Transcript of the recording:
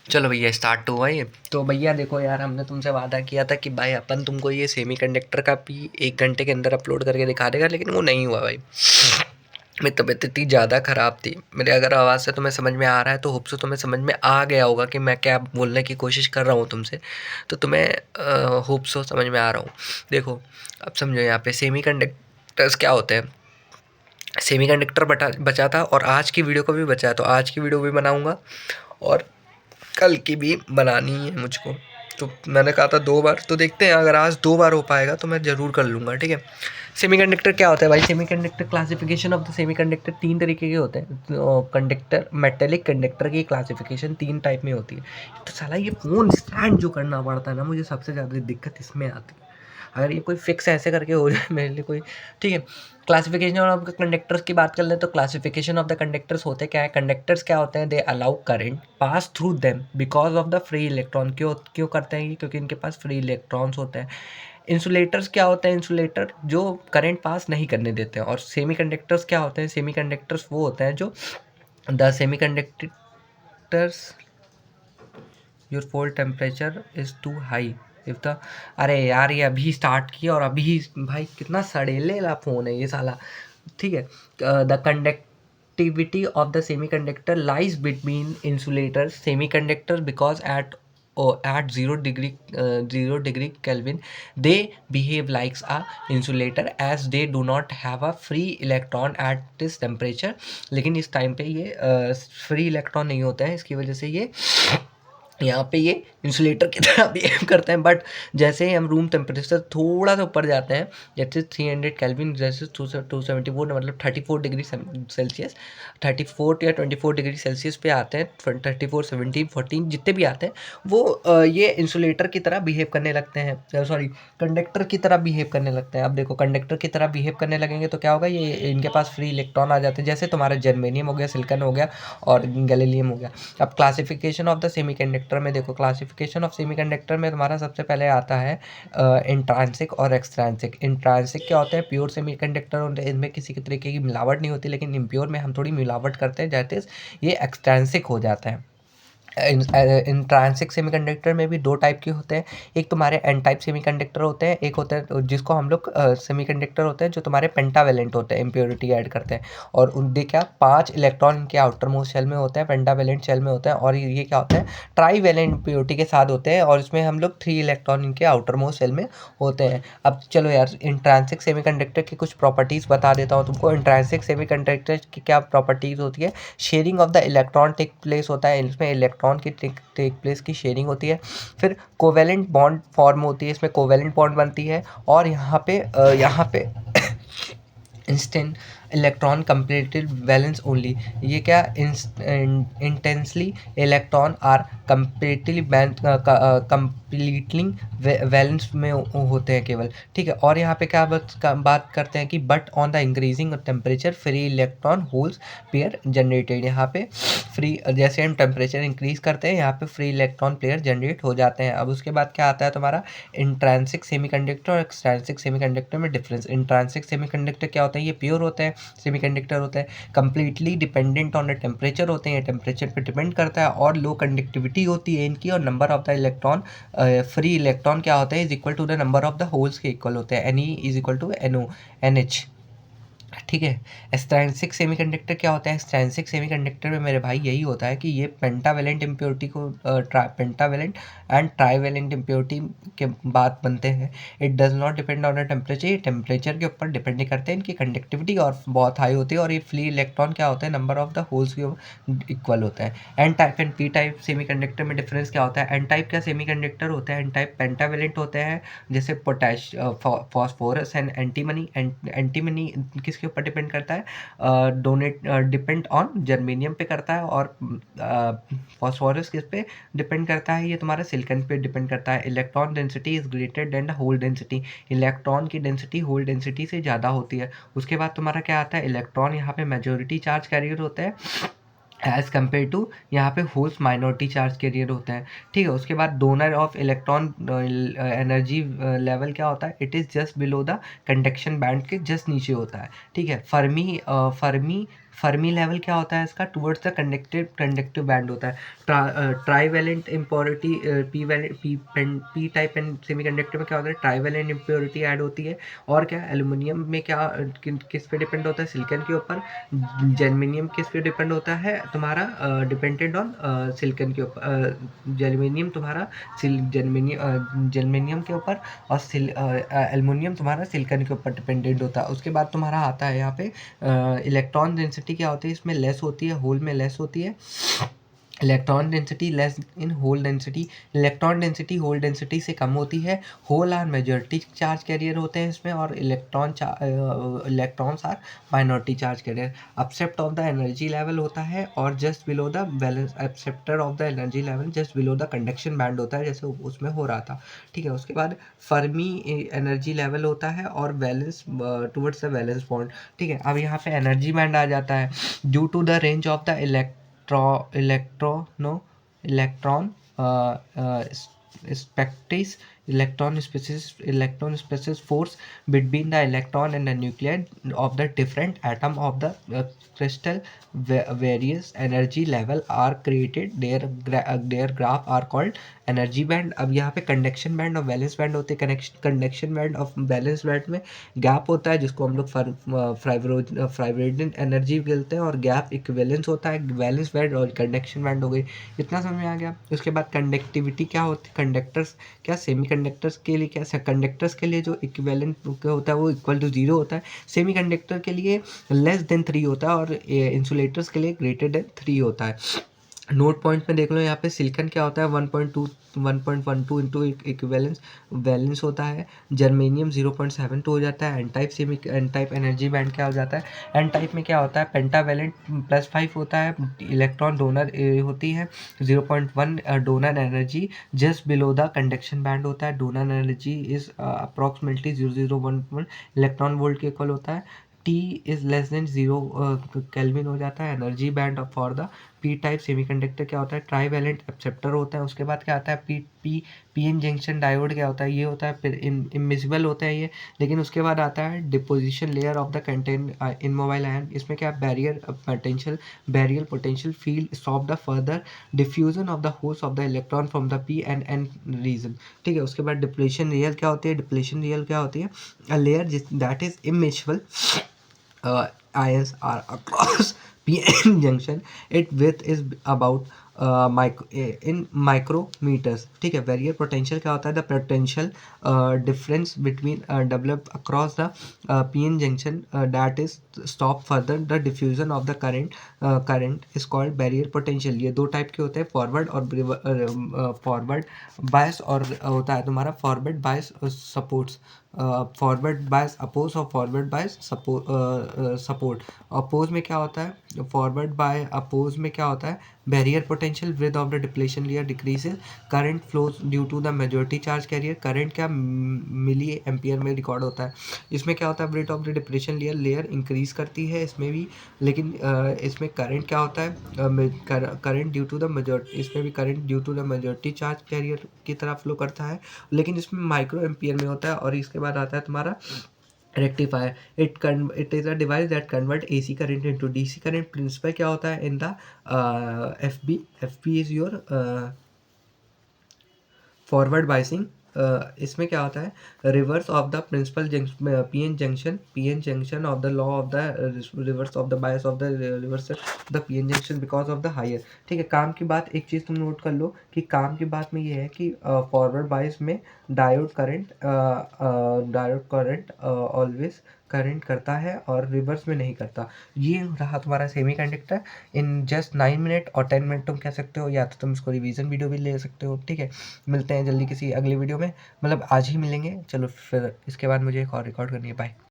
चलो भैया स्टार्ट हुआ ये। तो भैया देखो यार, हमने तुमसे वादा किया था कि भाई अपन तुमको ये सेमीकंडक्टर का भी 1 घंटे के अंदर अपलोड करके दिखा देगा, लेकिन वो नहीं हुआ भाई। मेरी तबीयत इतनी ज़्यादा ख़राब थी। मेरे अगर आवाज़ से तुम्हें समझ में आ रहा है तो होप सो तुम्हें समझ में आ गया होगा कि मैं क्या बोलने की कोशिश कर रहा हूँ तुमसे। तो तुम्हें होप सो समझ में आ रहा हूँ। देखो, अब समझो यहाँ पे सेमीकंडक्टर्स क्या होते हैं। सेमीकंडक्टर बचा था और आज की वीडियो को भी बचा है, तो आज की वीडियो भी बनाऊँगा और कल की भी बनानी है मुझको। तो मैंने कहा था 2 बार, तो देखते हैं अगर आज 2 बार हो पाएगा तो मैं ज़रूर कर लूँगा, ठीक है। सेमीकंडक्टर क्या होता है भाई? Semiconductor classification of the semiconductor 3 तरीके के होते हैं। कंडक्टर, मेटेलिक कंडक्टर की क्लासिफिकेशन 3 टाइप में होती है। तो साला ये फ़ोन स्टैंड जो करना पड़ता है ना, मुझे सबसे ज़्यादा दिक्कत इसमें आती है। अगर ये कोई फिक्स ऐसे करके हो जाए मेरे लिए कोई, ठीक है। क्लासिफिकेशन ऑफ द कंडक्टर्स की बात कर लें तो क्लासिफिकेशन ऑफ द कंडक्टर्स होते क्या है? कंडक्टर्स क्या होते हैं? They allow current pass through them because of the free electron. क्यों क्यों करते हैं ये? क्योंकि इनके पास फ्री इलेक्ट्रॉन्स होते हैं। इंसुलेटर्स क्या होते हैं? इंसुलेटर जो करंट पास नहीं करने देते हैं। और सेमी कंडक्टर्स क्या होते हैं? सेमी कंडक्टर्स वो होते हैं जो the semiconductors your fold temperature is too high if the. अरे यार, ये अभी स्टार्ट किया और अभी भाई कितना सड़ेलेला फ़ोन है ये साला, ठीक है। The conductivity of the semi conductor lies between insulator semi conductor because at 0 degree Kelvin they behave like a insulator as they do not have a free electron at this temperature। लेकिन इस time पे ये free electron नहीं होता है, इसकी वजह से ये यहाँ पे ये इंसुलेटर की तरह बिहेव करते हैं। बट जैसे ही हम रूम टेम्परेचर थोड़ा सा ऊपर जाते हैं, जैसे 300 केल्विन, जैसे 274 मतलब 34 डिग्री सेल्सियस, 34 या 24 डिग्री सेल्सियस पे आते हैं, 34 17 14 जितने भी आते हैं वो ये इंसुलेटर की तरह बिहेव करने लगते हैं, सॉरी कंडक्टर की तरह बिहेव करने लगते हैं। अब देखो, कंडक्टर की तरह बिहेव करने लगेंगे तो क्या होगा? ये इनके पास फ्री इलेक्ट्रॉन आ जाते हैं, जैसे तुम्हारा जर्मेनियम हो गया, सिलिकॉन हो गया और गैलीलियम हो गया। अब क्लासिफिकेशन ऑफ द सेमीकंडक्टर में देखो, क्लासिफिकेशन ऑफ सेमीकंडक्टर में तुम्हारा सबसे पहले आता है इंट्रांसिक और एक्सट्रांसिक। इंट्रांसिक क्या होते हैं? प्योर सेमीकंडक्टर होते हैं, इनमें किसी तरीके की मिलावट नहीं होती, लेकिन इम्प्योर में हम थोड़ी मिलावट करते हैं, दैट इज ये एक्सट्रांसिक हो जाता है। इंट्रांसिक सेमीकंडक्टर में भी 2 टाइप के होते हैं। एक तुम्हारे एन टाइप सेमीकंडक्टर होते हैं, एक होता है जिसको हम लोग सेमीकंडक्टर होते हैं जो तुम्हारे पेंटावेलेंट होते हैं, इम्प्योरिटी ऐड करते हैं। और उनके क्या 5 इलेक्ट्रॉन इनके आउटर मोस्ट शेल में होते हैं, पेंटावेलेंट शेल में होते हैं। और ये क्या होता है? ट्राईवेलेंट इम्प्योरिटी के साथ होते हैं और इसमें हम लोग 3 इलेक्ट्रॉन इनके आउटर मोस्ट शेल में होते हैं। अब चलो यार, इंट्रांसिक सेमीकंडक्टर की कुछ प्रॉपर्टीज़ बता देता हूँ तुमको। इंट्रांसिक सेमीकंडक्टर की क्या प्रॉपर्टीज़ होती है? Sharing of the electron take place होता है, इसमें इलेक्ट्रॉन की टेक प्लेस की शेयरिंग होती है। फिर कोवेलेंट बॉन्ड फॉर्म होती है, इसमें कोवेलेंट बॉन्ड बनती है। और यहाँ पे instant electron completed valence only. ये क्या? Intensely electron are completely completely valence में होते हैं केवल, ठीक है। और यहाँ पे क्या बात करते हैं कि but on the increasing temperature free electron holes pair generated. यहाँ पे फ्री, जैसे हम टेम्परेचर इंक्रीज करते हैं यहाँ पे फ्री इलेक्ट्रॉन पेयर जनरेट हो जाते हैं। अब उसके बाद क्या आता है तुम्हारा? इंट्रांसिक सेमीकंडक्टर और एक्सट्रांसिक सेमीकंडक्टर में डिफरेंस। इंट्रांसिक सेमीकंडक्टर क्या होते हैं? ये प्योर होते हैं सेमीकंडक्टर होते हैं, completely dependent on the temperature होते हैं, टेम्परेचर पे डिपेंड करता है, और लो कंडक्टिविटी होती है इनकी, और number of the electron, free electron क्या होता है? Is equal to the number of the holes के इक्वल होते हैं, Ni is equal to NH, ठीक है। एक्सट्रांसिक सेमीकंडक्टर क्या होता है? एक्सट्रांसिक सेमीकंडक्टर में मेरे भाई यही होता है कि ये पेंटावेलेंट इम्प्योरिटी को पेंटावेलेंट एंड ट्राईवेलेंट इम्प्योरिटी के बाद बनते हैं। It does not depend on the temperature, ये टेम्परेचर के ऊपर डिपेंड नहीं करते हैं, इनकी कंडक्टिविटी और बहुत हाई होती है। और ये फ्री इलेक्ट्रॉन क्या होता है? नंबर ऑफ द होल्स के इक्वल होता है। N type and P type semiconductor में डिफरेंस क्या होता है? एन टाइप क्या सेमीकंडक्टर होता है? एन टाइप पेंटावेलेंट होते हैं, जैसे potash phosphorus and antimony. Antimony किसके ऊपर डिपेंड करता है? डिपेंड ऑन जर्मेनियम पे करता है। और फॉस्फोरस किस पे डिपेंड करता है? ये तुम्हारा सिलिकॉन पे डिपेंड करता है। Electron density is greater than the hole density. Electron की डेंसिटी होल डेंसिटी से ज़्यादा होती है। उसके बाद तुम्हारा क्या आता है? इलेक्ट्रॉन यहाँ पे मेजोरिटी चार्ज कैरियर होता है एज कम्पेयर टू यहाँ पे होल्स माइनॉरिटी चार्ज कैरियर होते हैं, ठीक है। उसके बाद donor of electron energy level क्या होता है? It is just below the conduction band के जस्ट नीचे होता है, ठीक है। फर्मी फर्मी लेवल क्या होता है इसका, टुवर्ड्स द कंडक्टिव बैंड होता है। Trivalent impurity P valent P type and semiconductor में क्या होता है, ट्राईवैलेंट इम्प्योरिटी ऐड होती है। और क्या एल्युमिनियम में क्या किस पे डिपेंड होता है, सिलिकॉन के ऊपर। जर्मेनियम किस पे डिपेंड होता है तुम्हारा, डिपेंडेंट ऑन सिलिकॉन के ऊपर। जर्मेनियम तुम्हारा जर्मेनियम के ऊपर, और एल्युमिनियम तुम्हारा सिलिकॉन के ऊपर डिपेंडेंट होता है। उसके बाद तुम्हारा आता है यहाँ पे इलेक्ट्रॉन डेंसिटी क्या होती है, इसमें लेस होती है, होल में लेस होती है। Electron density less in hole density, electron density hole density से कम होती है। Hole are majority charge carrier होते हैं इसमें, और electrons are minority charge carrier. Accept of the energy level होता है, और just below the valence acceptor of the energy level just below the conduction band होता है, जैसे उसमें हो रहा था। ठीक है, उसके बाद फर्मी एनर्जी लेवल होता है, और valence towards the valence bond. ठीक है, अब यहाँ पे एनर्जी बैंड आ जाता है। Due to the range of the electron species electron species force between the electron and the nuclei of the different atom of the crystal. Various energy level are created, their graph are called energy band. अब यहाँ पे conduction band और balance band होते हैं। Conduction band और balance band में gap होता है, जिसको हम लोग फ्राइब्रेडियन एनर्जी बोलते हैं, और गैप इक्विवेलेंस होता है। बैलेंस बैंड और कंडक्शन बैंड हो गई, इतना समझ में आ गया। उसके बाद कंडक्टिविटी क्या होती है, कंडक्टर्स क्या सेमी कंडक्टर्स के लिए, क्या कंडक्टर्स के लिए जो इक्विवेलेंट होता है वो इक्वल टू 0 होता है। सेमी कंडक्टर के लिए लेस देन 3 होता है, और इंसुलेटर्स के लिए ग्रेटर देन 3 होता है। नोट पॉइंट में देख लो, यहाँ पे सिलिकॉन क्या होता है 1.12 इंटू इक्विवेलेंस वैलेंस होता है। जर्मेनियम 0.72 हो जाता है। एन टाइप एनर्जी बैंड क्या हो जाता है, एन टाइप में क्या होता है, पेंटावैलेंट +5 होता है। इलेक्ट्रॉन डोनर होती है 0.1 donor energy just below the conduction band होता है। Donor energy is approximately 0011 electron volt के इक्वल होता है। T is less than 0 kelvin हो जाता है। Energy band for the P type semiconductor क्या होता है, ट्राईवैलेंट एक्सेप्टर होता है। उसके बाद क्या आता है पी एन जंक्शन डायोड क्या होता है, ये होता है, फिर इमिसिबल होता है ये। लेकिन उसके बाद आता है deposition layer of the content in mobile ion. इसमें क्या barrier potential field stop the further diffusion of the holes of the electron from the P and N region. ठीक है, उसके बाद डिप्लेशन लेयर क्या होती है, डिप्लेशन लेयर क्या होती है, a layer that is immiscible ions are across PN junction. Its width is about in micrometers. ठीक है, बैरियर पोटेंशियल क्या होता है, the potential difference between develop across the PN junction that is stop further the diffusion of the current is called barrier potential. ये दो type के होते हैं, फॉरवर्ड और फॉरवर्ड बायस, और होता है तुम्हारा forward bias supports, forward bias oppose और फॉरवर्ड बायस सपोर्ट। अपोज में क्या होता है, फॉरवर्ड बाय अपोज में क्या होता है, barrier potential width of the depletion layer decreases, current flows due to the majority charge carrier. Current क्या मिली एम्पियर में रिकॉर्ड होता है। इसमें क्या होता है, with of the depletion layer increase करती है इसमें भी, लेकिन इसमें करंट क्या होता है, current due to the majority, इसमें भी current due to the majority charge carrier की तरह फ्लो करता है, लेकिन इसमें माइक्रो एम्पियर में होता है। और इसके बाद आता है तुम्हारा rectifier. It is a device that convert AC current into DC current. Principle क्या होता है in the FB is your forward biasing. इसमें क्या होता है, reverse of the principle PN junction of the law of the reverse of the bias of the reverse the PN junction because of the higher. ठीक है, काम की बात एक चीज़ तुम नोट कर लो कि काम की बात में ये है कि फॉरवर्ड बायस में डायोड करंट ऑलवेज करंट करता है और रिवर्स में नहीं करता। ये रहा तुम्हारा सेमीकंडक्टर इन जस्ट 9 मिनट और 10 मिनट तुम कह सकते हो, या तो तुम इसको रिवीजन वीडियो भी ले सकते हो। ठीक है, मिलते हैं जल्दी किसी अगली वीडियो में, मतलब आज ही मिलेंगे। चलो फिर इसके बाद मुझे एक और रिकॉर्ड करनी है। बाय।